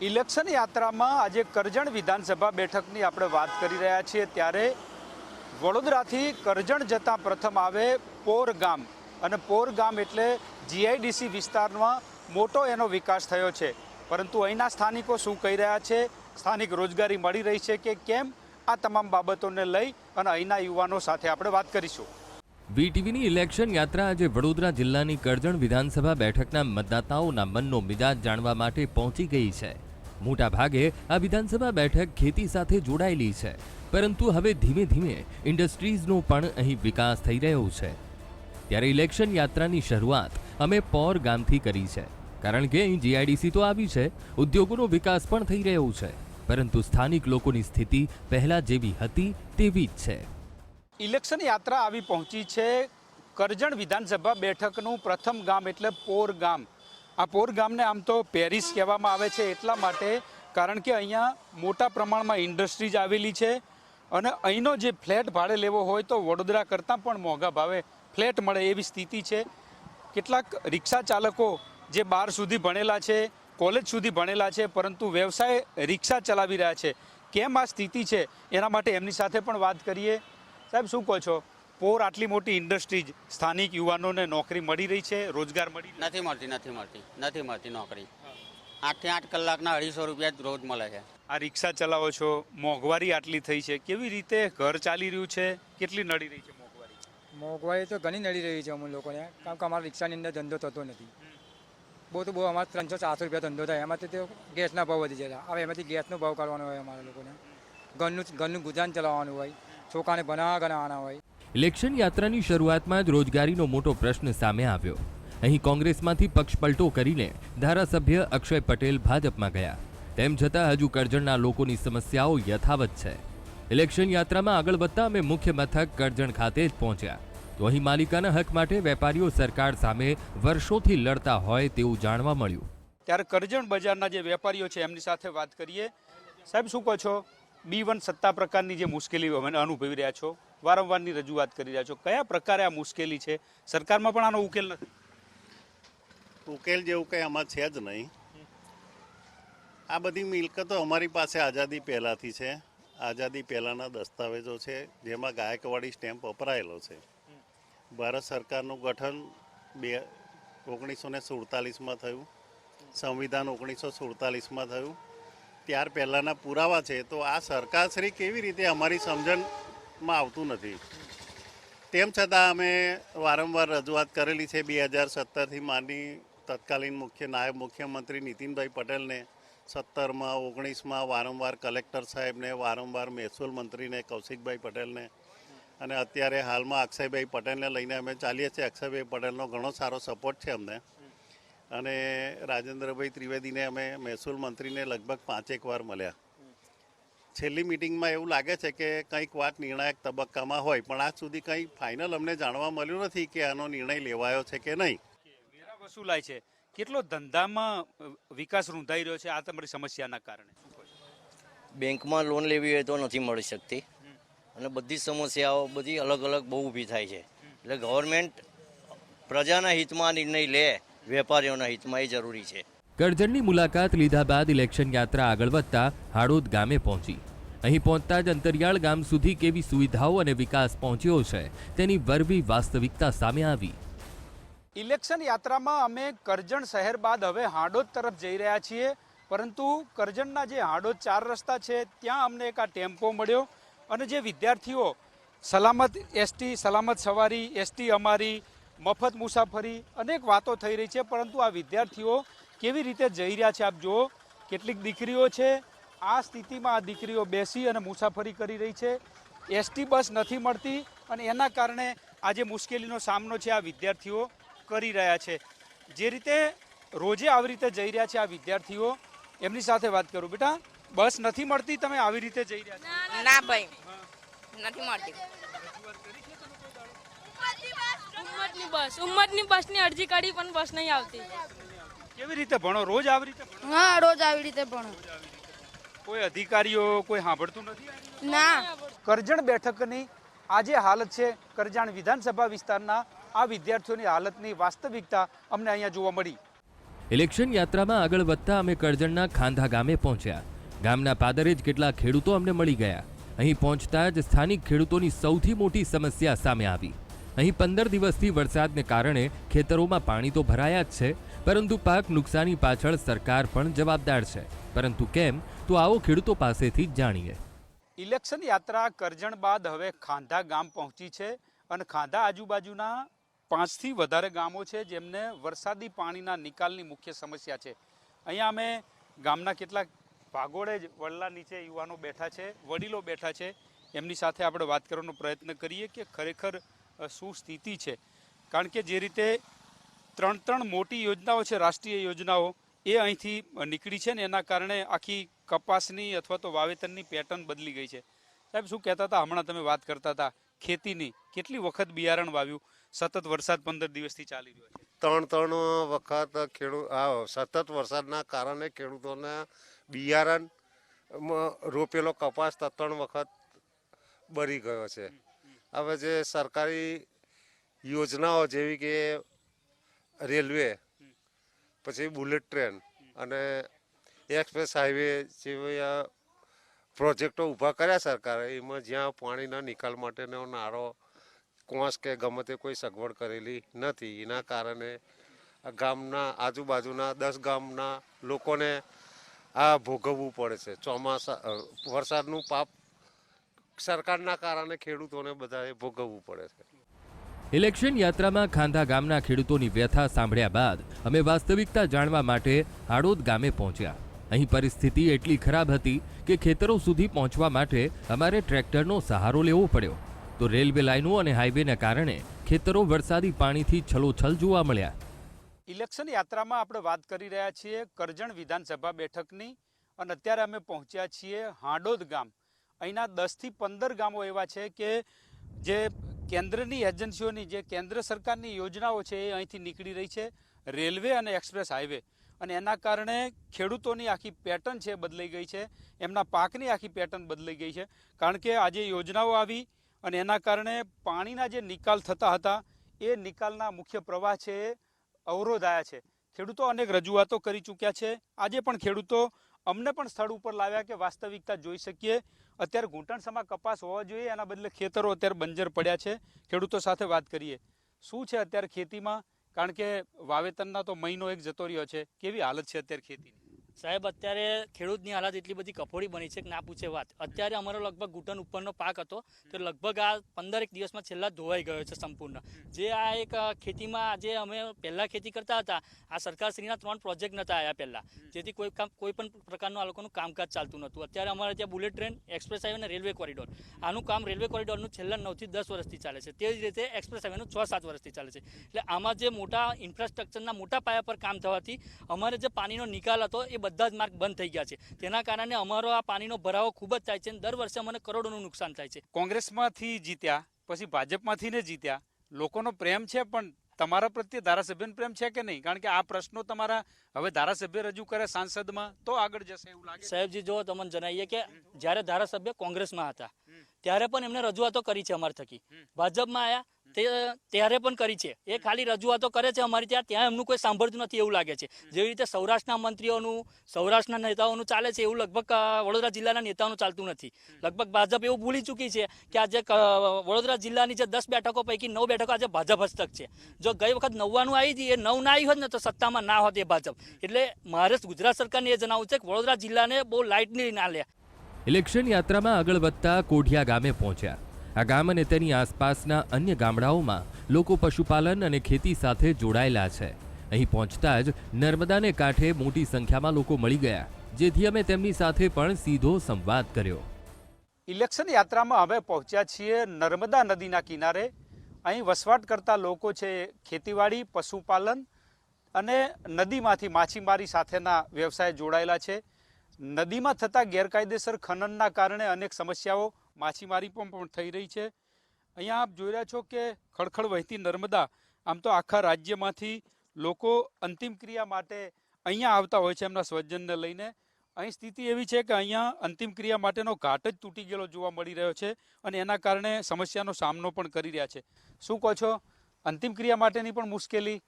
Election યાત્રામાં આજે કરજણ વિધાનસભા બેઠકની આપણે વાત કરી રહ્યા છીએ ત્યારે વડોદરાથી કરજણ જતા પ્રથમ આવે પોર ગામ અને પોર ગામ એટલે જીઆઈડીસી વિસ્તારમાં મોટો એનો વિકાસ થયો છે, પરંતુ અહીંના સ્થાનિકો શું કહી રહ્યા છે, સ્થાનિક રોજગારી મળી રહી છે કે કેમ, આ તમામ બાબતોને લઈ અને અહીંના યુવાનો સાથે આપણે વાત કરીશું। વીટીવીની ઇલેક્શન યાત્રા આજે વડોદરા જિલ્લાની કરજણ વિધાનસભા બેઠકના મતદાતાઓના મનનો મિજાજ જાણવા માટે પહોંચી ગઈ છે। મોટા ભાગે આ વિધાનસભા બેઠક ખેતી સાથે જોડાયેલી છે, પરંતુ હવે ધીમે ધીમે ઇન્ડસ્ટ્રીઝનો પણ અહીં વિકાસ થઈ રહ્યો છે। ત્યારે ઇલેક્શન યાત્રાની શરૂઆત અમે પોર ગામથી કરી છે, કારણ કે અહીં જીઆઈડીસી તો આવી છે, ઉદ્યોગોનો વિકાસ પણ થઈ રહ્યો છે, પરંતુ સ્થાનિક લોકોની સ્થિતિ પહેલા જેવી હતી તેવી જ છે। ઇલેક્શન યાત્રા આવી પહોંચી છે કરજણ વિધાનસભા બેઠકનું પ્રથમ ગામ એટલે પોર ગામ। આ પોર ગામને આમ તો પેરિસ કહેવામાં આવે છે એટલા માટે કારણ કે અહીંયા મોટા પ્રમાણમાં ઇન્ડસ્ટ્રીઝ આવેલી છે અને અહીંનો જે ફ્લેટ ભાડે લેવો હોય તો વડોદરા કરતાં પણ મોંઘા ભાવે ફ્લેટ મળે એવી સ્થિતિ છે। કેટલાક રિક્ષા ચાલકો જે 12 સુધી ભણેલા છે, કોલેજ સુધી ભણેલા છે, પરંતુ વ્યવસાય રિક્ષા ચલાવી રહ્યા છે। કેમ આ સ્થિતિ છે એના માટે એમની સાથે પણ વાત કરીએ। સાહેબ, શું કહો છો, પોર આટલી મોટી ઇન્ડસ્ટ્રીઝ, સ્થાનિક યુવાનોને નોકરી મળી રહી છે, રોજગાર મળી નથી મળતી નોકરી। 8 થી 8 કલાકના 250 રૂપિયા જ રોજ મળે છે। આ રિક્ષા ચલાવો છો, મોંઘવારી આટલી થઈ છે, કેવી રીતે ઘર ચાલી રહ્યું છે, કેટલી નડી રહી છે મોંઘવારી? મોંઘવારી તો ઘણી નડી રહી છે અમુક લોકોને, કારણ કે અમારા રિક્ષાની અંદર ધંધો થતો નથી। બહુ અમારે 300-400 રૂપિયા ધંધો થાય, એમાંથી તો ગેસના ભાવ વધી જાય। હવે એમાંથી ગેસનો ભાવ કાઢવાનો હોય, અમારા લોકોને ઘરનું ગુજરાન ચલાવવાનું હોય, છોકરાને ગણાવવાના હોય। ઇલેક્શન યાત્રાની શરૂઆતમાં જ રોજગારીનો મોટો પ્રશ્ન સામે આવ્યો। અહીં કોંગ્રેસમાંથી પક્ષપલટો કરીને ધારાસભ્ય અક્ષય પટેલ ભાજપમાં ગયા, તેમ છતાં હજુ કરજણના લોકોની સમસ્યાઓ યથાવત છે। ઇલેક્શન યાત્રામાં આગળ વધતા અમે મુખ્ય મથક કરજણ ખાતે જ પહોંચ્યા તો અહીં માલિકાના હક માટે વેપારીઓ સરકાર સામે વર્ષોથી લડતા હોય તેવું જાણવા મળ્યું। ત્યારે કરજણ બજારના જે વેપારીઓ છે એમની સાથે વાત કરીએ। સાહેબ, શું કહો છો, B1 સત્તા પ્રકારની જે મુશ્કેલીઓ અનુભવી રહ્યા છો, વારંવારની રજૂઆત કરી રહ્યા છો, કયા પ્રકારે આ મુશ્કેલી છે? સરકારમાં પણ આનો ઉકેલ નથી? ઉકેલ જેવું કંઈ આમાં છે જ નહીં। આ બધી મિલકતો અમારી પાસે આઝાદી પહેલાંથી છે, આઝાદી પહેલાંના દસ્તાવેજો છે, જેમાં ગાયકવાડી સ્ટેમ્પ વપરાયેલો છે। ભારત સરકારનું ગઠન 1947માં થયું, સંવિધાન 1947માં થયું, ત્યાર પહેલાંના પુરાવા છે। તો આ સરકારશ્રી કેવી રીતે અમારી સમજણમાં આવતું નથી। તેમ છતાં અમે વારંવાર રજૂઆત કરેલી છે। 2017થી માંડી તત્કાલીન નાયબ મુખ્યમંત્રી નીતિનભાઈ પટેલને, 17માં 19માં વારંવાર કલેક્ટર સાહેબને, વારંવાર મહેસૂલ મંત્રીને કૌશિકભાઈ પટેલને, અને અત્યારે હાલમાં અક્ષયભાઈ પટેલને લઈને અમે ચાલીએ છીએ। અક્ષયભાઈ પટેલનો ઘણો સારો સપોર્ટ છે અમને, અને રાજેન્દ્રભાઈ ત્રિવેદીને અમે મહેસૂલ મંત્રીને લગભગ 5 વાર મળ્યા। છેલ્લી મિટિંગમાં એવું લાગે છે કે કંઈક વાત નિર્ણાયક તબક્કામાં હોય, પણ આજ સુધી કંઈ ફાઇનલ અમને જાણવા મળ્યું નથી કે આનો નિર્ણય લેવાયો છે કે નહીં। વેરા વસૂલાય છે, કેટલો ધંધામાં વિકાસ રૂંધાઈ રહ્યો છે આ તમારી સમસ્યાના કારણે? બેંકમાં લોન લેવી હોય તો નથી મળી શકતી, અને બધી સમસ્યાઓ બધી અલગ અલગ બહુ ઊભી થાય છે। એટલે ગવર્મેન્ટ પ્રજાના હિતમાં નિર્ણય લે, વેપારીઓના હિતમાં એ જરૂરી છે। કરજણની મુલાકાત લીધા બાદ ઇલેક્શન યાત્રા આગળ વધતા હાડોદ ગામે પહોંચી। અહીં પહોંચતા જ અંતરિયાળ ગામ સુધી કેવી સુવિધાઓ અને વિકાસ પહોંચ્યો છે તેની વરવી વાસ્તવિકતા સામે આવી। ઇલેક્શન યાત્રામાં અમે કરજણ શહેર બાદ હવે હાડોદ તરફ જઈ રહ્યા છીએ, પરંતુ કરજણના જે હાડોદ 4 રસ્તા છે ત્યાં અમને એક આ ટેમ્પો મળ્યો, અને જે વિદ્યાર્થીઓ સલામત એસટી, સલામત સવારી, એસટી અમારી, મફત મુસાફરી, અનેક વાતો થઈ રહી છે, પરંતુ આ વિદ્યાર્થીઓ કેવી રીતે જઈ રહ્યા છે આપ જુઓ। કેટલીક દીકરીઓ છે, આ સ્થિતિમાં આ દીકરીઓ બેસી અને મુસાફરી કરી રહી છે। એસટી બસ નથી મળતી અને એના કારણે આ જે મુશ્કેલીનો સામનો છે આ વિદ્યાર્થીઓ કરી રહ્યા છે। જે રીતે રોજે આવી રીતે જઈ રહ્યા છે આ વિદ્યાર્થીઓ, એમની સાથે વાત કરું। બેટા, બસ નથી મળતી, તમે આવી રીતે જઈ રહ્યા છો? ના ભાઈ, નથી મળતી। ઉમ્મતની બસની અરજી કરી પણ બસ નહીં આવતી। કેવી રીતે ભણો? રોજ આવી રીતે ભણો? હા, રોજ આવી રીતે ભણો। કોઈ અધિકારીઓ કોઈ સાંભળતું નથી? ના। કરજણ બેઠકની આ જે હાલત છે, કરજણ વિધાનસભા વિસ્તારના આ વિદ્યાર્થીઓની હાલતની વાસ્તવિકતા અમને અહીંયા જોવા મળી। ઇલેક્શન યાત્રામાં આગળ વધતા અમે કરજણના ખાંધા ગામે પહોંચ્યા. ગામના પાદરે જ કેટલાક ખેડૂતો અમને મળી ગયા. અહીં પહોંચતા જ સ્થાનિક ખેડૂતોની સૌથી મોટી સમસ્યા સામે આવી. અહીં 15 દિવસથી વરસાદને કારણે ખેતરોમાં પાણી તો ભરાયા જ છે, પરંતુ પાક નુકસાની પાછળ સરકાર પણ જવાબદાર છે. પરંતુ કેમ, તો આવો ખેડૂતો પાસેથી જ જાણીએ. ઇલેક્શન યાત્રા કરજણ બાદ હવે ખાંધા ગામ પહોંચી છે અને ખાંધા આજુબાજુના 5 થી વધારે ગામો છે જેમને વરસાદી પાણીના નિકાલની મુખ્ય સમસ્યા છે. અહીંયા અમે ગામના કેટલાક ભાગોળે જ વડલા નીચે યુવાનો બેઠા છે, વડીલો બેઠા છે. એમની સાથે આપણે વાત કરવાનો પ્રયત્ન કરીએ કે ખરેખર શું સ્થિતિ છે. કારણ કે જે રીતે 3 મોટી યોજનાઓ છે, રાષ્ટ્રીય યોજનાઓ, એ અહીંથી નીકળી છે ને એના કારણે આખી કપાસની અથવા તો વાવેતરની પેટર્ન બદલી ગઈ છે. સાહેબ, શું કહેતા હતા? હમણાં તમે વાત કરતા હતા ખેતીની, કેટલી વખત બિયારણ વાવ્યું? સતત વરસાદ 15 દિવસથી ચાલી રહ્યો છે. ત્રણ વખત સતત વરસાદના કારણે ખેડૂતોને બિયારણ રોપેલો કપાસ 3 વખત બળી ગયો છે. હવે જે સરકારી યોજનાઓ જેવી કે રેલવે, પછી બુલેટ ટ્રેન અને એક્સપ્રેસ હાઈવે જેવા પ્રોજેક્ટો ઊભા કર્યા સરકારે, એમાં જ્યાં પાણીના નિકાલ માટેનો નારો કોંસ કે ગમે તે કોઈ સગવડ કરેલી નથી. એના કારણે ગામના આજુબાજુના 10 ગામના લોકોને આ ભોગવવું પડે છે. વરસાદનું પાપ સરકારના કારણે ખેડૂતોને બધાએ ભોગવવું પડે છે. ઇલેક્શન યાત્રામાં ખાંધા ગામના ખેડૂતોની વ્યથા સાંભળ્યા બાદ અમે વાસ્તવિકતા જાણવા માટે હાડોદ ગામે પહોંચ્યા. અહીં પરિસ્થિતિ એટલી ખરાબ હતી કે ખેતરો સુધી પહોંચવા માટે અમારે ટ્રેક્ટરનો સહારો લેવો પડ્યો. તો રેલવે લાઇનો અને હાઈવેને કારણે ખેતરો વરસાદી પાણીથી છલોછલ જોવા મળ્યા. ઇલેક્શન યાત્રામાં આપણે વાત કરી રહ્યા છીએ કરજણ વિધાનસભા બેઠકની અને અત્યારે અમે પહોંચ્યા છીએ હાડોદ ગામ. અહીંના 10 થી 15 ગામો એવા છે કે જે કેન્દ્રની એજન્સીઓની, જે કેન્દ્ર સરકારની યોજનાઓ છે એ અહીંથી નીકળી રહી છે, રેલવે અને એક્સપ્રેસ હાઈવે, અને એના કારણે ખેડૂતોની આખી પેટર્ન છે બદલાઈ ગઈ છે, એમના પાકની આખી પેટર્ન બદલાઈ ગઈ છે. કારણ કે આજે યોજનાઓ આવી અને એના કારણે પાણીના જે નિકાલ થતા હતા એ નિકાલના મુખ્ય પ્રવાહ છે એ અવરોધાયા છે. ખેડૂતો અનેક રજૂઆતો કરી ચૂક્યા છે. આજે પણ ખેડૂતો અમને પણ સ્થળ ઉપર લાવ્યા કે વાસ્તવિકતા જોઈ શકીએ. અત્યારે ઘૂંટણસમા કપાસ હોવા જોઈએ, એના બદલે ખેતરો અત્યારે બંજર પડ્યા છે. ખેડૂતો સાથે વાત કરીએ, શું છે અત્યારે ખેતીમાં? કારણ કે વાવેતરના તો મહિનો એક જતો રહ્યો છે. કેવી હાલત છે અત્યારે ખેતીની? સાહેબ, અત્યારે ખેડૂતની હાલત એટલી બધી કફોડી બની છે કે ના પૂછે વાત. અત્યારે અમારો લગભગ ઘૂંટણ ઉપરનો પાક હતો તો લગભગ આ 15 દિવસમાં છેલ્લા ધોવાઈ ગયો છે સંપૂર્ણ. જે આ એક ખેતીમાં જે અમે પહેલાં ખેતી કરતા હતા, આ સરકારશ્રીના 3 પ્રોજેક્ટ નહોતા આવ્યા પહેલાં, જેથી કોઈ પણ પ્રકારનું આ લોકોનું કામકાજ ચાલતું નહોતું. અત્યારે અમારે ત્યાં બુલેટ ટ્રેન, એક્સપ્રેસ હાઈવે અને રેલવે કોરિડોર, આનું કામ રેલવે કોરિડોરનું છેલ્લા 9 થી 10 વર્ષથી ચાલે છે. તે જ રીતે એક્સપ્રેસ હાઈવેનું 6-7 વર્ષથી ચાલે છે. એટલે આમાં જે મોટા ઇન્ફ્રાસ્ટ્રક્ચરના મોટા પાયા પર કામ થવાથી અમારે જે પાણીનો નિકાલ હતો એ બધા જ માર્ગ બંધ થઈ ગયા છે. તેના કારણે અમારો આ પાણીનો ભરાવો ખૂબ જ થાય છે અને દર વર્ષે અમને કરોડોનું નુકસાન થાય છે. કોંગ્રેસમાંથી જીત્યા, પછી ભાજપમાંથી ને જીત્યા, લોકોનો પ્રેમ છે, પણ તમારા પ્રત્યે ધારાસભ્યનો પ્રેમ છે કે નહીં? કારણ કે આ પ્રશ્નો તમારા હવે ધારાસભ્ય રજૂ કરે સાંસદમાં તો આગળ જશે એવું લાગે. સાહેબજી, જો તમને જણાવીએ કે જ્યારે ધારાસભ્ય કોંગ્રેસમાં હતા ત્યારે પણ એમને રજૂઆતો કરી છે અમારા થકી. ભાજપમાં આવ્યા ત્યારે પણ કરી છે. એ ખાલી રજૂઆતો કરે છે અમારી ત્યાં એમનું કોઈ સાંભળતું નથી એવું લાગે છે. જેવી રીતે સૌરાષ્ટ્રના મંત્રીઓનું, સૌરાષ્ટ્રના નેતાઓનું ચાલે છે એવું લગભગ વડોદરા જિલ્લાના નેતાઓનું ચાલતું નથી. લગભગ ભાજપ એવું ભૂલી ચૂકી છે કે આજે વડોદરા જિલ્લાની જે 10 બેઠકો પૈકી 9 બેઠકો આજે ભાજપ હસ્તક છે. જો ગઈ વખત 99 આવી હતી, એ 9 ના આવી હોત ને તો સત્તામાં ના હોત એ ભાજપ. એટલે મારે ગુજરાત સરકારને એ જણાવવું છે કે વડોદરા જિલ્લાને બહુ લાઇટલી ના લે. ઇલેક્શન યાત્રામાં આગળ વધતા કોઢિયા ગામે પહોંચ્યા. આ ગામ અને તેની આસપાસના અન્ય ગામડાઓમાં લોકો પશુપાલન અને ખેતી સાથે જોડાયેલા છે. અહીં પહોંચતા જ નર્મદાને કાંઠે મોટી સંખ્યામાં લોકો મળી ગયા, જેથી અમે તેમની સાથે પણ સીધો સંવાદ કર્યો. ઇલેક્શન યાત્રામાં હવે પહોંચ્યા છીએ નર્મદા નદીના કિનારે. અહીં વસવાટ કરતા લોકો છે ખેતીવાડી, પશુપાલન અને નદીમાંથી માછીમારી સાથેના વ્યવસાય જોડાયેલા છે. નદીમાં થતા ગેરકાયદેસર ખનનના કારણે અનેક સમસ્યાઓ માછીમારી પણ થઈ રહી છે. અહીંયા આપ જોઈ રહ્યા છો કે ખળખળ વહેતી નર્મદા. આમ તો આખા રાજ્યમાંથી લોકો અંતિમ ક્રિયા માટે અહીંયા આવતા હોય છે એમના સ્વજનને લઈને. અહીં સ્થિતિ એવી છે કે અહીંયા અંતિમ ક્રિયા માટેનો ઘાટ જ તૂટી ગયેલો જોવા મળી રહ્યો છે અને એના કારણે સમસ્યાનો સામનો પણ કરી રહ્યા છે. શું કહો છો? અંતિમ ક્રિયા માટેની પણ મુશ્કેલી,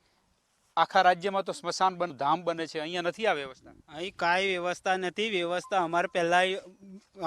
આખા રાજ્યમાં તો સ્મશાન ધામ બને છે, અહીંયા નથી આ વ્યવસ્થા. અહીં કાંઈ વ્યવસ્થા નથી. વ્યવસ્થા અમારે પહેલાં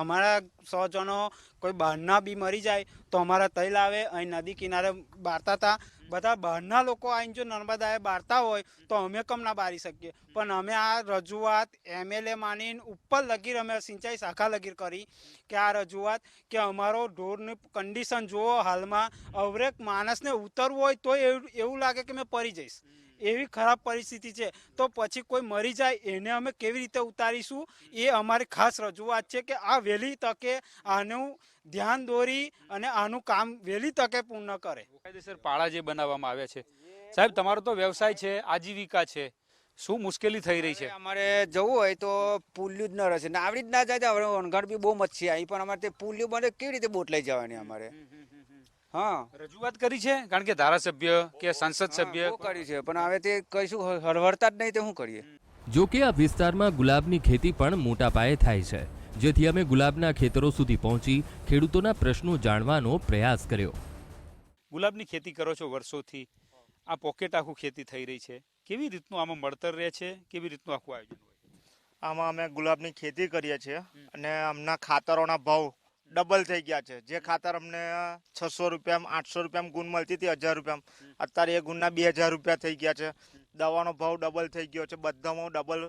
અમારા 100 જણો કોઈ બહારના બી મરી જાય તો અમારા તૈલ આવે. અહીં નદી કિનારે બારતા હતા, બધા બહારના લોકો આવીને જો નર્મદાએ બારતા હોય તો અમે કમ ના બારી શકીએ. પણ અમે આ રજૂઆત MLA માનીને ઉપર લગીર અમે સિંચાઈ શાખા લગીર કરી કે આ રજૂઆત કે અમારો ઢોરની કન્ડિશન જુઓ. હાલમાં અવરેક માણસને ઉતરવું હોય તો એવું લાગે કે મેં પડી જઈશ, એવી ખરાબ પરિસ્થિતિ છે. તો પછી કોઈ મરી જાય એને અમે કેવી રીતે ઉતારીશું, એ અમારી ખાસ રજૂઆત છે કે આ વહેલી તકે આનું ધ્યાન દોરી અને આનું કામ વહેલી તકે પૂર્ણ કરે. કાયદેસર પાળા જે બનાવવામાં આવ્યા છે, સાહેબ તમારો તો વ્યવસાય છે, આજીવિકા છે, શું મુશ્કેલી થઈ રહી છે? અમારે જવું હોય તો પુલિયું જ ન રહેશે ને આવડી જ ના જાય. હવે વણઘાટ બી બહુ મચ્છી આવી, પણ અમારે તે પુલિયું બને કેવી રીતે બોટ લઈ જવાની અમારે? હા, રજૂઆત કરી છે, કારણ કે ધારાસભ્ય કે સંસદ સભ્ય બહુ કરી છે, પણ હવે તે કઈશું હરવડતા જ નહીં, તો શું કરીએ? જો કે આ વિસ્તારમાં ગુલાબની ખેતી પણ મોટા પાયે થાય છે, જેથી અમે ગુલાબના ખેતરો સુધી પહોંચી ખેડૂતોના પ્રશ્નો જાણવાનો પ્રયાસ કર્યો. ગુલાબની ખેતી કરો છો વર્ષોથી, આ પોકેટ આખું ખેતી થઈ રહી છે, કેવી રીતનું આમાં મળતર રહે છે, કેવી રીતનું આખું આયોજન હોય? આમાં અમે ગુલાબની ખેતી કરીએ છીએ અને અમના ખાતરોના ભાવ ડબલ થઈ ગયા છે. જે ખાતર અમને 600 રૂપિયામાં 800 રૂપિયામાં ગુણ મળતી હતી 1000 રૂપિયામાં, અત્યારે એ ગુણના 2000 રૂપિયા થઈ ગયા છે. દવાનો ભાવ ડબલ થઈ ગયો છે, બધામાં ડબલ.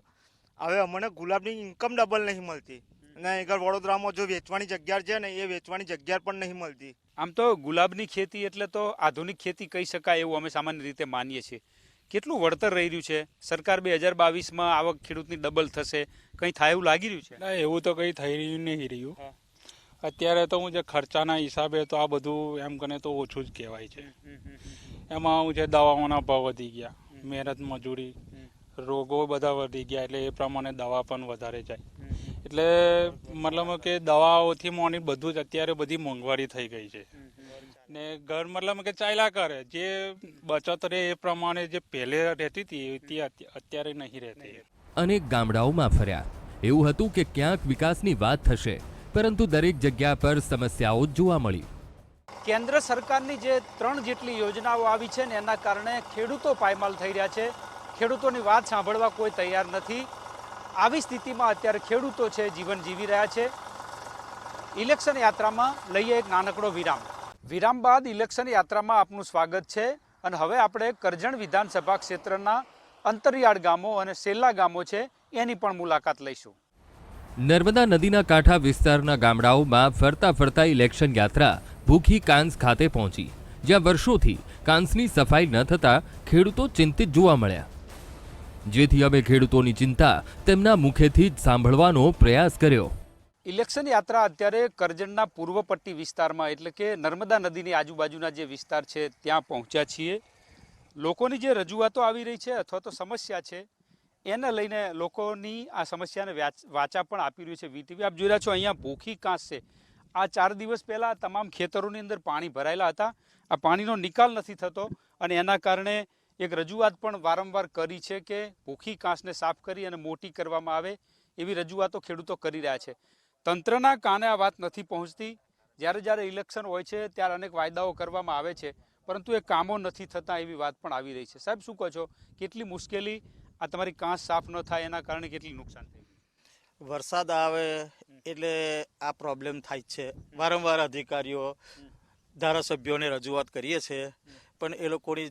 હવે અમને ગુલાબની ઇન્કમ ડબલ નહીં મળતી અને આગળ વડોદરામાં જો વેચવાની જગ્યા છે ને એ વેચવાની જગ્યા પણ નહીં મળતી. આમ તો ગુલાબની ખેતી એટલે તો આધુનિક ખેતી કહી શકાય એવું અમે સામાન્ય રીતે માનીએ છીએ. કેટલું વળતર રહી રહ્યું છે? સરકાર 2022માં આવક ખેડૂતની ડબલ થશે, કંઈ થાય એવું લાગી રહ્યું છે? ના, એવું તો કંઈ થઈ રહ્યું નહીં રહ્યું. અત્યારે તો હું જે ખર્ચાના હિસાબે તો આ બધું એમ કને તો ઓછું જ કહેવાય છે. એમાં હું છે દવાઓના ભાવ વધી ગયા, મહેનત મજૂરી, રોગો બધા વધી ગયા, એટલે એ પ્રમાણે દવા પણ વધારે જાય. એટલે મતલબ કે દવાઓથી મોની બધું જ અત્યારે બધી મોંઘવારી થઈ ગઈ છે ને ઘર મતલબ કે ચાલ્યા કરે. જે બચત રહે એ પ્રમાણે જે પહેલે રહેતી હતી તે અત્યારે નહીં રહેતી. અનેક ગામડાઓમાં ફર્યા. એવું હતું કે ક્યાંક વિકાસની વાત થશે, પરંતુ દરેક જગ્યા પર સમસ્યાઓ જ જોવા મળી. કેન્દ્ર સરકારની જે 3 જેટલી યોજનાઓ આવી છે ને એના કારણે ખેડૂતો પાયમાલ થઈ રહ્યા છે. ખેડૂતોની વાત સાંભળવા કોઈ તૈયાર નથી. આવી સ્થિતિમાં અત્યારે ખેડૂતો છે જીવન જીવી રહ્યા છે. ઇલેક્શન યાત્રામાં લઈએ એક નાનકડો વિરામ બાદ ઇલેક્શન યાત્રામાં આપનું સ્વાગત છે. અને હવે આપણે કરજણ વિધાનસભા ક્ષેત્રના અંતરિયાળ ગામો અને સેલા ગામો છે એની પણ મુલાકાત લઈશું. નર્મદા નદીના કાંઠા વિસ્તારના ગામડાઓમાં ફરતા ફરતા ઇલેક્શન યાત્રા ભૂખી કાંસ ખાતે પહોંચી, જ્યાં વર્ષોથી કાંસની સફાઈ ન થતા ખેડૂતો ચિંતિત જોવા મળ્યા. જેથી અમે ખેડૂતોની ચિંતા તેમના મુખેથી જ સાંભળવાનો પ્રયાસ કર્યો. ઇલેક્શન યાત્રા અત્યારે કરજણના પૂર્વ પટ્ટી વિસ્તારમાં એટલે કે નર્મદા નદીની આજુબાજુના જે વિસ્તાર છે ત્યાં પહોંચ્યા છીએ. લોકોની જે રજૂઆતો આવી રહી છે અથવા તો સમસ્યા છે એને લઈને લોકોની આ સમસ્યાને વાચા પણ આપી રહ્યું છે વીટીવી. આપ જોઈ રહ્યા છો અહીંયા ભૂખી કાંસ છે. આ 4 દિવસ પહેલાં તમામ ખેતરોની અંદર પાણી ભરાયેલા હતા. આ પાણીનો નિકાલ નથી થતો અને એના કારણે એક રજૂઆત પણ વારંવાર કરી છે કે ભૂખી કાંસને સાફ કરી અને મોટી કરવામાં આવે, એવી રજૂઆતો ખેડૂતો કરી રહ્યા છે. તંત્રના કાને આ વાત નથી પહોંચતી. જ્યારે ઇલેક્શન હોય છે ત્યારે અનેક વાયદાઓ કરવામાં આવે છે, પરંતુ એ કામો નથી થતા એવી વાત પણ આવી રહી છે. સાહેબ, શું કહો છો, કેટલી મુશ્કેલી આ તમારી કાંસ સાફ ન થાય એના કારણે કેટલી નુકસાન થઈ? વરસાદ આવે એટલે આ પ્રોબ્લેમ થાય છે. વારંવાર અધિકારીઓ ધારાસભ્યોને રજૂઆત કરીએ છીએ, પણ એ લોકોની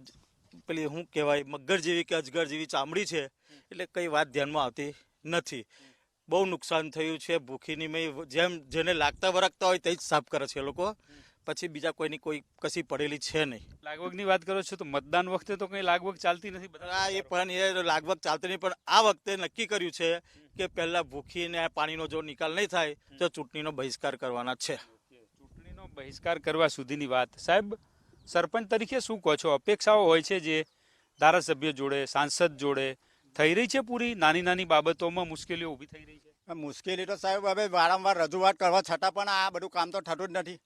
પેલી શું કહેવાય મગર જેવી કે અજગર જેવી ચામડી છે, એટલે કંઈ વાત ધ્યાનમાં આવતી નથી. બહુ નુકસાન થયું છે. ભૂખીની મેં જેમ જેને લાગતા વરગતા હોય તે જ સાફ કરે છે એ લોકો, પછી બીજા કોઈની કોઈ કશી પડેલી છે નહીં. લાગવગની વાત કરો છો તો મતદાન વખતે તો કંઈ લાગવગ ચાલતી નથી. બધા એ પણ એ લાગવગ ચાલતી નહીં, પણ આ વખતે નક્કી કર્યું છે કે પહેલાં ભૂખીને પાણીનો જો નિકાલ નહીં થાય તો ચૂંટણીનો બહિષ્કાર કરવાના છે. ચૂંટણીનો બહિષ્કાર કરવા સુધીની વાત. સાહેબ, સરપંચ તરીકે શું કહો છો? અપેક્ષાઓ હોય છે જે ધારાસભ્ય જોડે, સાંસદ જોડે થઈ રહી છે પૂરી? નાની નાની બાબતોમાં મુશ્કેલીઓ ઊભી થઈ રહી છે. મુશ્કેલી તો સાહેબ હવે વારંવાર રજૂઆત કરવા છતાં પણ આ બધું કામ તો થતું જ નથી.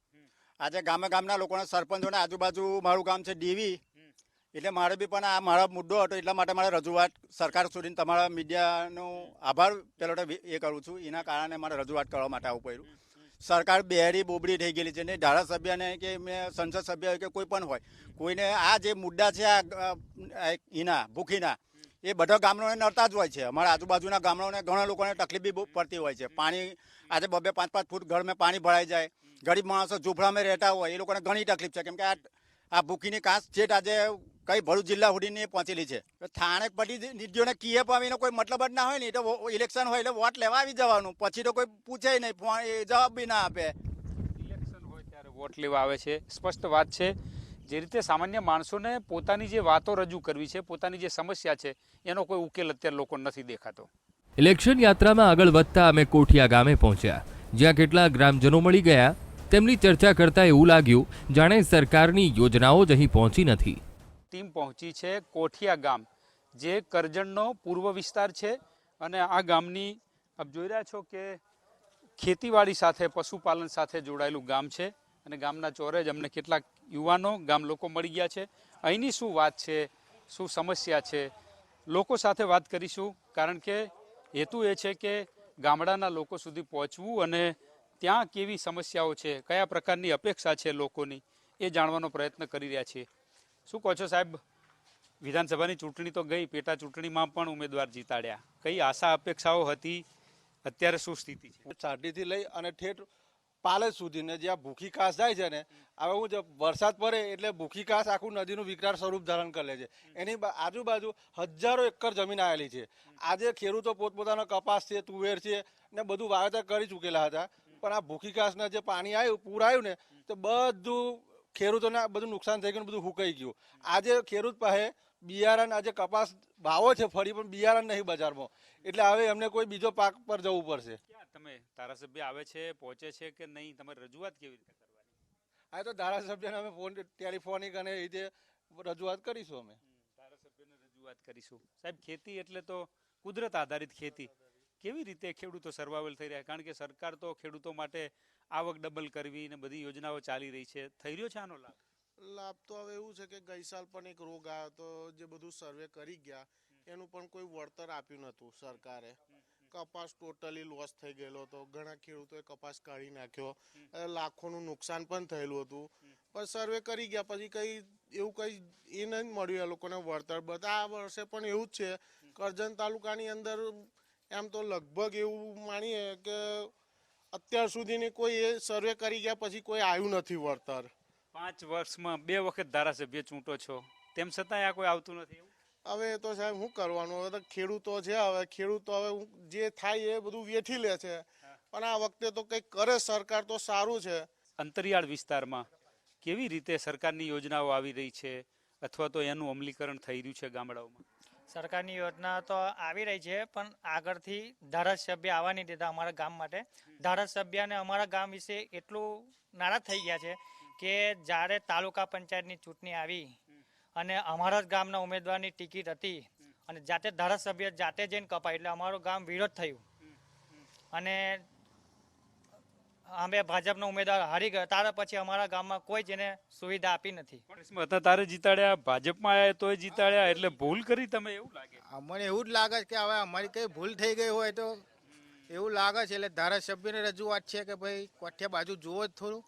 આજે ગામના લોકોના સરપંચોને આજુબાજુ મારું ગામ છે ડીવી, એટલે મારે બી પણ આ મારો મુદ્દો હતો, એટલા માટે મારે રજૂઆત સરકાર સુધી તમારા મીડિયાનો આભાર પહેલો તો એ કરું છું. એના કારણે મારે રજૂઆત કરવા માટે આવવું પડ્યું. સરકાર બેરી બોબડી થઈ ગયેલી છે ને ધારાસભ્યને કે મેં સંસદ સભ્ય હોય કે કોઈ પણ હોય કોઈને આ જે મુદ્દા છે એના ભૂખીના એ બધા ગામડાઓને નડતા જ હોય છે. અમારા આજુબાજુના ગામડાઓને ઘણા લોકોને તકલીફ બી બહુ પડતી હોય છે. પાણી આજે 2-5 ફૂટ ઘરમાં પાણી ભરાઈ જાય. ગરીબ માણસો ઝૂંપડામાં રહેતા હોય એ લોકોને ઘણી તકલીફ છે કેમ કે આ ભૂખીની કાંસ છેટ આજે કઈ ભરૂચ જિલ્લા સુધીની પહોંચેલી છે. થાણે પ્રતિનિધિઓને કીએ પામીને કોઈ મતલબ જ ના હોય ને, તો ઇલેક્શન હોય એટલે વોટ લેવા આવી જવાનું, પછી તો કોઈ પૂછે નહીં, જવાબ બી ના આપે. ઇલેક્શન હોય ત્યારે વોટ લેવા આવે છે. સ્પષ્ટ વાત છે. જે રીતે સામાન્ય માણસોને પોતાની જે વાતો રજૂ કરવી છે, પોતાની જે સમસ્યા છે, એનો કોઈ ઉકેલ અત્યારે લોકો નથી દેખાતો. ઇલેક્શન યાત્રામાં આગળ વધતા અમે કોઠિયા ગામે પહોંચ્યા, જ્યાં કેટલાક ગ્રામજનો મળી ગયા. તેમની ચર્ચા કરતા એવું લાગ્યું જાણે સરકારની યોજનાઓ જ અહીં પહોંચી નથી. ટીમ પહોંચી છે કોઠિયા ગામ, જે કરજણનો પૂર્વ વિસ્તાર છે અને આ ગામની આપ જોઈ રહ્યા છો કે ખેતીવાડી સાથે પશુપાલન સાથે જોડાયેલું ગામ છે અને ગામના ચોરે જ અમને કેટલાક યુવાનો ગામ લોકો મળી ગયા છે. અહીંની શું વાત છે, શું સમસ્યા છે, લોકો સાથે વાત કરીશું, કારણ કે હેતુ એ છે કે ગામડાના લોકો સુધી પહોંચવું અને ત્યાં કેવી સમસ્યાઓ છે, કયા પ્રકારની અપેક્ષા છે લોકોની, એ જાણવાનો પ્રયત્ન કરી રહ્યા છીએ. શું કહો છો સાહેબ, વિધાનસભાની ચૂંટણી તો ગઈ, પેટા ચૂંટણીમાં પણ ઉમેદવાર જીતાડ્યા, કઈ આશા અપેક્ષાઓ હતી, અત્યારે શું સ્થિતિ છે? ચાટીથી લઈ અને ઠેઠ પાલેજ સુધીને જ્યાં ભૂખી કાસ જાય છે ને, હવે હું વરસાદ પડે એટલે ભૂખી કાસ આખું નદીનું વિકરાળ સ્વરૂપ ધારણ કરી લે છે. એની આજુબાજુ હજારો એકર જમીન આવેલી છે. આજે ખેડૂતો પોતપોતાનો કપાસ છે, તુવેર છે ને બધું વાવેતર કરી ચૂકેલા હતા, પણ આ ભૂખી કાસના જે પાણી આવ્યું, પૂર આવ્યું ને, તો બધું ખેડૂતોને બધું નુકસાન થઈ ગયું, બધું હુકાઈ ગયું. આજે ખેડૂત પાસે બિયારણ, આજે કપાસ ભાવો છે ફરી, પણ બિયારણ નહીં બજારમાં, એટલે હવે એમને કોઈ બીજો પાક પર જવું પડશે. તમે ધારાસભ્ય આવે છે, પહોંચે છે કે નહીં, તમારી રજૂઆત કેવી રીતે કરવાની? આ તો ધારાસભ્યને અમે ટેલિફોનિક અને એ રીતે રજૂઆત કરીશું. અમે ધારાસભ્યને રજૂઆત કરીશું. સાહેબ, ખેતી એટલે તો કુદરત આધારિત ખેતી, કેવી રીતે ખેડૂતો સર્વાઈવલ થઈ રહ્યા? કારણ કે સરકાર તો ખેડૂતો માટે આવક ડબલ કરવી ને બધી યોજનાઓ ચાલી રહી છે. થઈ રહ્યો છે આનો લાભ? લાભ તો હવે એવું છે કે ગઈ સાલ પણ એક રોગ આવ્યો તો, જે બધું સર્વે કરી ગયા એનું પણ કોઈ વળતર આપ્યું નહોતું સરકારે. કપાસ ટોટલી લોસ થઈ ગયેલો હતો, ઘણા ખેડૂતોએ કપાસ કાઢી નાખ્યો, લાખોનું નુકસાન પણ થયેલું હતું. પણ સર્વે કરી ગયા પછી કઈ એવું કઈ એ નહીં મળ્યું એ લોકોને વળતર. બધા આ વર્ષે પણ એવું જ છે. કરજણ તાલુકાની અંદર એમ તો લગભગ એવું માનીએ કે અત્યાર સુધીની કોઈ એ સર્વે કરી ગયા પછી કોઈ આવ્યું નથી વળતર. 5 વર્ષમાં 2 વખત ધારાસભ્ય ચૂંટો છો, તેમ છતાં આ કોઈ આવતું નથી. હવે તો સાહેબ શું કરવાનું, હવે તો ખેડૂતો છે, હવે ખેડૂતો હવે જે થાય એ બધું વેઠી લે છે, પણ આ વખતે તો કંઈક કરે સરકાર તો સારું છે. અંતરિયાળ વિસ્તારમાં કેવી રીતે સરકારની યોજનાઓ આવી રહી છે, અથવા તો એનું અમલીકરણ થઈ રહ્યું છે ગામડાઓમાં? સરકારની યોજના તો આવી રહી છે, પણ આગળથી ધારાસભ્ય આવવા નહીં દેતા અમારા ગામ માટે. ધારાસભ્યને અમારા ગામ વિશે એટલું નારાજ થઈ ગયા છે કે જ્યારે તાલુકા પંચાયતની ચૂંટણી આવી અને અમારા જ ગામના ઉમેદવારની ટિકિટ હતી અને જાતે ધારાસભ્ય જાતે જઈને કપાય, એટલે અમારું ગામ વિરોધ થયું અને અમે ભાજપનો ઉમેદવાર હારી ગયા. ત્યાર પછી અમારા ગામમાં કોઈ જેને સુવિધા આપી નથી. તારે જીતાડ્યા, ભાજપમાં આવ્યા તોય જીતાડ્યા, એટલે ભૂલ કરી તમે એવું લાગે? અમને એવું જ લાગે છે કે હવે અમારી કઈ ભૂલ થઈ ગઈ હોય તો એવું લાગે છે. એટલે ધારાસભ્યની રજૂઆત છે કે ભાઈ કોઠિયા બાજુ જુઓ જ થોડું,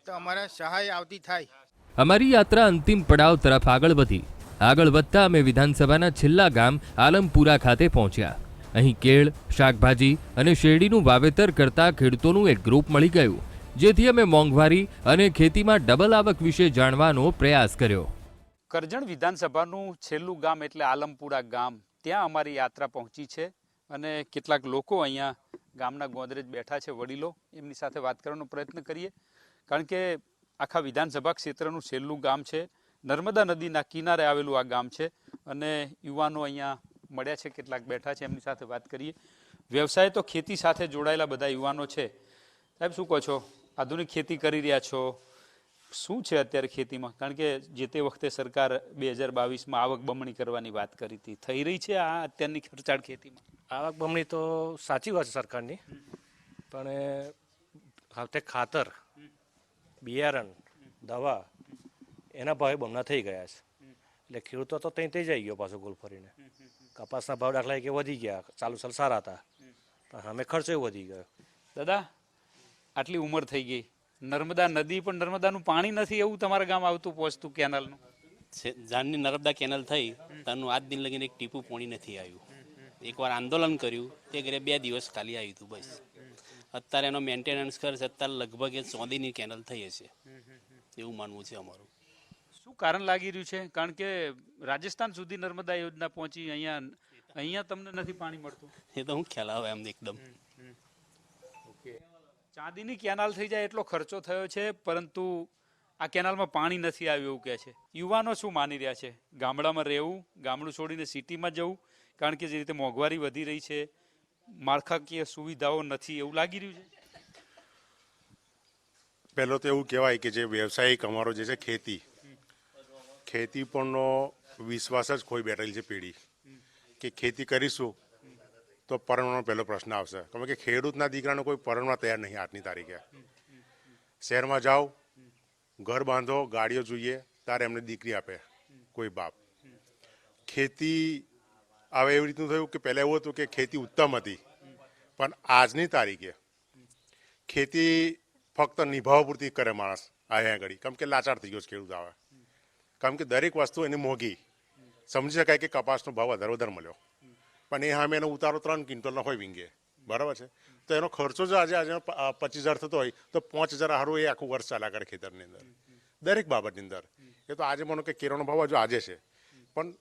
તો અમારે સહાય આવતી થાય. અમારી યાત્રા અંતિમ પડાવ તરફ આગળ વધી. આગળ વધતા અમે વિધાનસભાના છેલ્લા ગામ આલમપુરા ખાતે પહોંચ્યા. અહીં કેળ, શાકભાજી અને શેરડીનું વાવેતર કરતા ખેડૂતોનું એક ગ્રુપ મળી ગયું, જેથી અમે મોંઘવારી અને ખેતીમાં ડબલ આવક વિશે જાણવાનો પ્રયાસ કર્યો. કરજણ વિધાનસભાનું છેલ્લું ગામ એટલે આલમપુરા ગામ, ત્યાં અમારી યાત્રા પહોંચી છે અને કેટલાક લોકો અહીંયા ગામના ગોદરેજ બેઠા છે, વડીલો, એમની સાથે વાત કરવાનો પ્રયત્ન કરીએ. કારણ કે આખા વિધાનસભા ક્ષેત્રનું છેલ્લું ગામ છે, નર્મદા નદીના કિનારે આવેલું આ ગામ છે અને યુવાનો અહીંયા મળ્યા છે, કેટલાક બેઠા છે, એમની સાથે વાત કરીએ. વ્યવસાય તો ખેતી સાથે જોડાયેલા બધા યુવાનો છે. સાહેબ, શું કહો છો, આધુનિક ખેતી કરી રહ્યા છો, શું છે અત્યારે ખેતીમાં? કારણ કે જે તે વખતે સરકાર 2022માં આવક બમણી કરવાની વાત કરી હતી, થઈ રહી છે આ અત્યારની ખર્ચાળ ખેતીમાં? આવક બમણી તો સાચી વાત છે સરકારની, પણ હાથે ખાતર, બિયારણ, દવા એના ભાવે બમણા થઈ ગયા છે. એટલે ખેડૂતો તો ત્યાં થઈ જઈ ગયો પાછો ગોલ ફરીને. કપાસના ભાવ દાખલા કે વધી ગયા, ચાલુ સાલ સારા હતા, પણ સામે ખર્ચો વધી ગયો. દાદા, આટલી ઉંમર થઈ ગઈ, નર્મદા નદી પણ નર્મદાનું પાણી નથી એવું તમારા ગામ આવતું પહોંચતું કેનાલનું? જાનની નર્મદા કેનાલ થઈ તાનું આજ દિન લગીને એક ટીપું પાણી નથી આવ્યું. એકવાર આંદોલન કર્યું તે ઘરે 2 દિવસ ખાલી આવ્યું હતું બસ. અત્યારે એનો મેન્ટેનન્સ ખર્ચ અત્યારે લગભગ 14ની કેનાલ થઈ હશે એવું માનવું છે અમારું. શું કારણ લાગી રહ્યું છે? કારણ કે રાજસ્થાન સુધી નર્મદા યોજના પહોંચી, અહીંયા તમને નથી પાણી મળતું. એ તો હું ખ્યાલ આવે એમ એકદમ. ચાંદીની કેનાલ થઈ જાય એટલો ખર્ચો થયો છે, પરંતુ આ કેનાલમાં પાણી નથી આવ્યું એવું કહે છે. યુવાનો શું માની રહ્યા છે? ગામડામાં રહેવું, ગામડું છોડીને સિટીમાં જવું, કારણ કે જે રીતે મોંઘવારી વધી રહી છે, માળખાકીય સુવિધાઓ નથી એવું લાગી રહ્યું છે. પહેલો તો એવું કહેવાય કે જે વ્યવસાયિક અમારો જે છે ખેતી પરનો વિશ્વાસ જ ખોઈ બેઠેલી છે પેઢી, કે ખેતી કરીશું તો પરણવાનો પહેલો પ્રશ્ન આવશે. કારણ કે ખેડૂતના દીકરાને કોઈ પરણવા તૈયાર નહીં આજની તારીખે. શહેરમાં જાઓ, ઘર બાંધો, ગાડીઓ જોઈએ, ત્યારે એમને દીકરી આપે કોઈ બાપ. ખેતી હવે એવી રીતનું થયું કે પહેલાં એવું હતું કે ખેતી ઉત્તમ હતી, પણ આજની તારીખે ખેતી ફક્ત નિભાવવા પૂરતી કરે માણસ અહીંયા આગળ, કેમ કે લાચાર થઈ ગયો છે ખેડૂત. આવે કેમ કે દરેક વસ્તુ એની મોંઘી. સમજી શકાય કે કપાસનો ભાવ વધારે મળ્યો, પણ એ સામે એનો ઉતારો 3 ક્વિન્ટલનો હોય વીંગે, બરાબર છે. તો એનો ખર્ચો જો આજે 25,000 થતો હોય તો 5,000 હારું એ આખું વર્ષ ચાલ્યા કરે ખેતરની અંદર, દરેક બાબતની અંદર. એ તો આજે માનો કે કેરોનો ભાવ હજુ આજે છે, પણ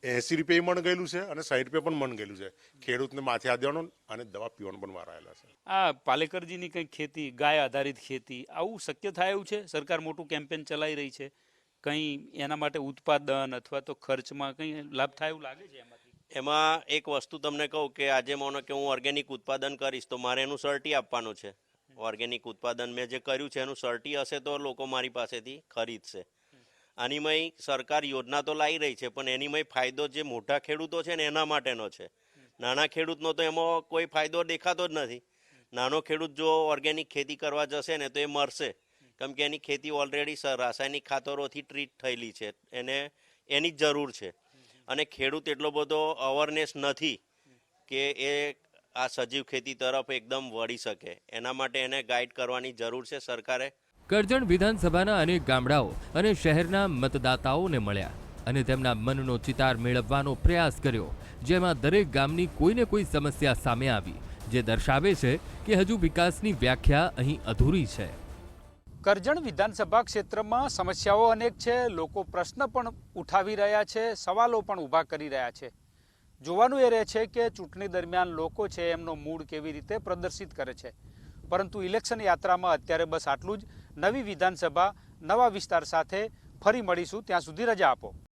80 રૂપિયા મણ ગયેલું છે અને 60 રૂપિયા પણ મણ ગયેલું છે. ખેડૂતને માથે હાથ દેવાનો અને દવા પીવાનો પણ વાર આવેલા છે. આ પાલેકરજીની કંઈક ખેતી, ગાય આધારિત ખેતી, આવું શક્ય થાય એવું છે? સરકાર મોટું કેમ્પેન ચલાવી રહી છે, કંઈ એના માટે ઉત્પાદન અથવા તો ખર્ચમાં કંઈ લાભ થાય એવું લાગે છે એમાંથી? એમાં એક વસ્તુ તમને કહું કે આજે માનો કે હું ઓર્ગેનિક ઉત્પાદન કરીશ તો મારે એનું સર્ટી આપવાનું છે. ઓર્ગેનિક ઉત્પાદન મેં જે કર્યું છે એનું સર્ટી હશે તો લોકો મારી પાસેથી ખરીદશે. આનીમય સરકાર યોજના તો લાવી રહી છે, પણ એનીમય ફાયદો જે મોટા ખેડૂતો છે ને એના માટેનો છે. નાના ખેડૂતનો તો એમાં કોઈ ફાયદો દેખાતો જ નથી. નાનો ખેડૂત જો ઓર્ગેનિક ખેતી કરવા જશે ને તો એ મરશે, કેમ કે એની ખેતી ઓલરેડી રાસાયણિક ખાતરોથી ટ્રીટ થયેલી છે, એને એની જ જરૂર છે. અને ખેડૂત એટલો બધો અવેરનેસ નથી કે એ આ સજીવ ખેતી તરફ એકદમ વળી શકે. એના માટે એને ગાઈડ કરવાની જરૂર છે સરકારે. કરજણ વિધાનસભાના અનેક ગામડાઓ અને શહેરના મતદાતાઓને મળ્યા અને તેમના મનનો ચિતાર મેળવવાનો પ્રયાસ કર્યો, જેમાં દરેક ગામની કોઈને કોઈ સમસ્યા સામે આવી, જે દર્શાવે છે કે હજુ વિકાસની વ્યાખ્યા અહીં અધૂરી છે. કરજણ વિધાનસભા ક્ષેત્રમાં સમસ્યાઓ અનેક છે, લોકો પ્રશ્ન પણ ઉઠાવી રહ્યા છે, સવાલો પણ ઊભા કરી રહ્યા છે. જોવાનું એ રહે છે કે ચૂંટણી દરમિયાન લોકો છે એમનો મૂડ કેવી રીતે પ્રદર્શિત કરે છે. પરંતુ ઇલેક્શન યાત્રામાં અત્યારે બસ આટલું જ. નવી વિધાનસભા, નવા વિસ્તાર સાથે ફરી મળીશું, ત્યાં સુધી રજા આપો.